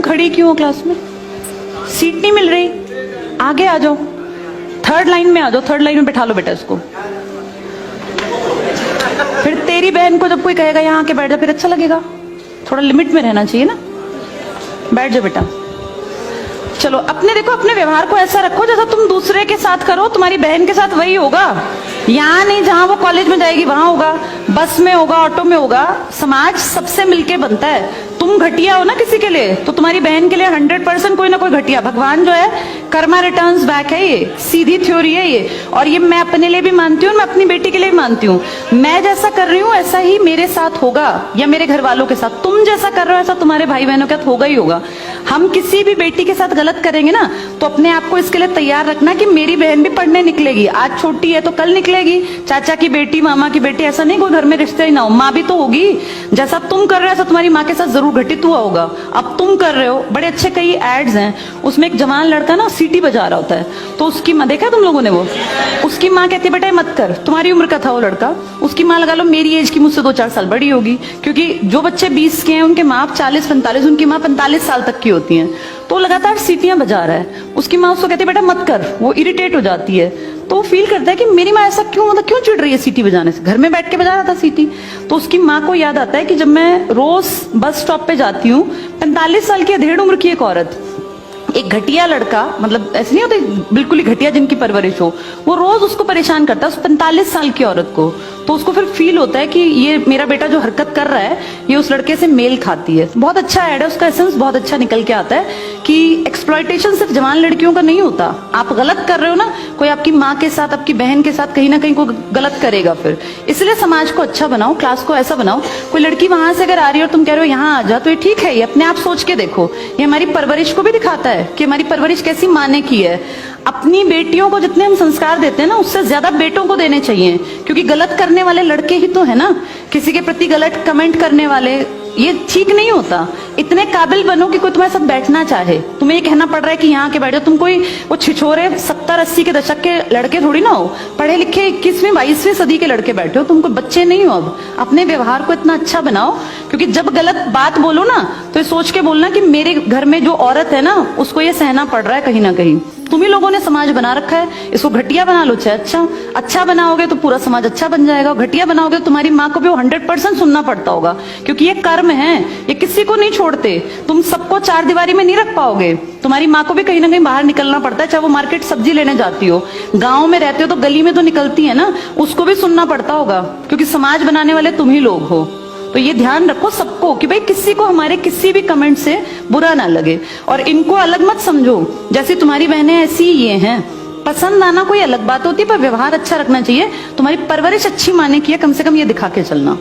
खड़ी क्यों हो क्लास में? सीट नहीं मिल रही, आगे आ जाओ, थर्ड लाइन में आ जाओ, थर्ड लाइन में बैठा लो बेटा इसको। फिर तेरी बहन को जब कोई कहेगा यहाँ आके बैठ जा, फिर अच्छा लगेगा? थोड़ा लिमिट में रहना चाहिए ना। बैठ जाओ बेटा। चलो अपने देखो, अपने व्यवहार को ऐसा रखो जैसा तुम दूसरे के साथ करो, तुम्हारी बहन के साथ वही होगा। यहाँ नहीं, जहां वो कॉलेज में जाएगी वहां होगा, बस में होगा, ऑटो में होगा। समाज सबसे मिलके बनता है। तुम घटिया हो ना किसी के लिए, तो तुम्हारी बहन के लिए 100% कोई ना कोई घटिया। भगवान जो है कर्मा रिटर्न्स बैक है, ये सीधी थ्योरी है ये। और ये मैं अपने लिए भी मानती हूँ, मैं अपनी बेटी के लिए भी मानती हूँ। मैं जैसा कर रही हूँ ऐसा ही मेरे साथ होगा, या मेरे घर वालों के साथ। तुम जैसा कर रहे हो ऐसा तुम्हारे भाई बहनों के साथ होगा ही होगा। हम किसी भी बेटी के साथ गलत करेंगे ना, तो अपने आप को इसके लिए तैयार रखना कि मेरी बहन भी पढ़ने निकलेगी। आज छोटी है तो कल निकलेगी। चाचा की बेटी, मामा की बेटी, ऐसा नहीं कोई घर में रिश्ते ही ना हो, माँ भी तो होगी। जैसा तुम कर रहे हो ऐसा तुम्हारी माँ के साथ जरूर घटित हुआ होगा। अब तुम कर रहे हो, बड़े अच्छे कई एड्स हैं, उसमें एक जवान लड़का ना सीटी बजा रहा होता है, तो उसकी माँ, देखा तुम लोगों ने वो, उसकी माँ कहती है बेटा मत कर। तुम्हारी उम्र का था वो लड़का, उसकी माँ लगा लो मेरी एज की मुझसे 2-4 साल बड़ी होगी, क्योंकि जो बच्चे 20 के हैं उनके माँ 40-45, उनकी माँ 45 साल तक की होती है। तो लगातार सीटियां बजा रहा है, उसकी माँ उसको कहती है बेटा मत कर, वो इरिटेट हो जाती है। तो फील करता है कि मेरी माँ ऐसा क्यों, मतलब क्यों चिढ़ रही है सीटी बजाने से, घर में बैठ के बजा रहा था सीटी। तो उसकी माँ को याद आता है कि जब मैं रोज बस स्टॉप पे जाती हूँ, 45 साल की अधेड़ उम्र की एक औरत, एक घटिया लड़का, मतलब ऐसे नहीं होते बिल्कुल ही घटिया जिनकी परवरिश हो, वो रोज उसको परेशान करता है, उस 45 साल की औरत को। तो उसको फिर फील होता है कि ये मेरा बेटा जो हरकत कर रहा है ये उस लड़के से मेल खाती है। बहुत अच्छा ऐड है, उसका एसेंस बहुत अच्छा निकल के आता है कि एक्सप्लॉयटेशन सिर्फ जवान लड़कियों का नहीं होता। आप गलत कर रहे हो ना, कोई आपकी माँ के साथ, आपकी बहन के साथ कहीं ना कहीं कोई गलत करेगा फिर। इसलिए समाज को अच्छा बनाओ, क्लास को ऐसा बनाओ, कोई लड़की वहां से अगर आ रही है और तुम कह रहे हो यहाँ आ जा, तो ये ठीक है। ये अपने आप सोच के देखो, ये हमारी परवरिश को भी दिखाता है कि हमारी परवरिश कैसी माँ ने की है। अपनी बेटियों को जितने हम संस्कार देते हैं ना, उससे ज्यादा बेटों को देने चाहिए, क्योंकि गलत करने वाले लड़के ही तो है ना, किसी के प्रति गलत कमेंट करने वाले। ये ठीक नहीं होता। इतने काबिल बनो कि कोई तुम्हारे साथ बैठना चाहे। तुम्हें ये कहना पड़ रहा है कि यहाँ के बैठो, तुम कोई वो छिछोरे 70-80 के दशक के लड़के थोड़ी ना हो, पढ़े लिखे 21वीं-22वीं सदी के लड़के बैठे हो, तुम कोई बच्चे नहीं हो। अब अपने व्यवहार को इतना अच्छा बनाओ, क्योंकि जब गलत बात बोलो ना तो ये सोच के बोलना कि मेरे घर में जो औरत है ना उसको ये सहना पड़ रहा है कहीं ना कहीं। तुम ही लोगों ने समाज बना रखा है, इसको घटिया बना लो चाहे अच्छा बनाओगे तो पूरा समाज अच्छा बन जाएगा। घटिया बनाओगे तो तुम्हारी माँ को भी वो 100% सुनना पड़ता होगा, क्योंकि ये कर्म है, ये किसी को नहीं छोड़ते। तुम सबको चार दीवारी में नहीं रख पाओगे, तुम्हारी माँ को भी कहीं ना कहीं बाहर निकलना पड़ता है। चाहे वो मार्केट सब्जी लेने जाती हो, गाँव में रहते हो तो गली में तो निकलती है ना, उसको भी सुनना पड़ता होगा, क्योंकि समाज बनाने वाले तुम ही लोग हो। तो ये ध्यान रखो सबको कि भाई किसी को हमारे किसी भी कमेंट से बुरा ना लगे, और इनको अलग मत समझो। जैसे तुम्हारी बहनें ऐसी ये हैं, पसंद आना कोई अलग बात होती है, पर व्यवहार अच्छा रखना चाहिए। तुम्हारी परवरिश अच्छी माने की है, कम से कम ये दिखा के चलना।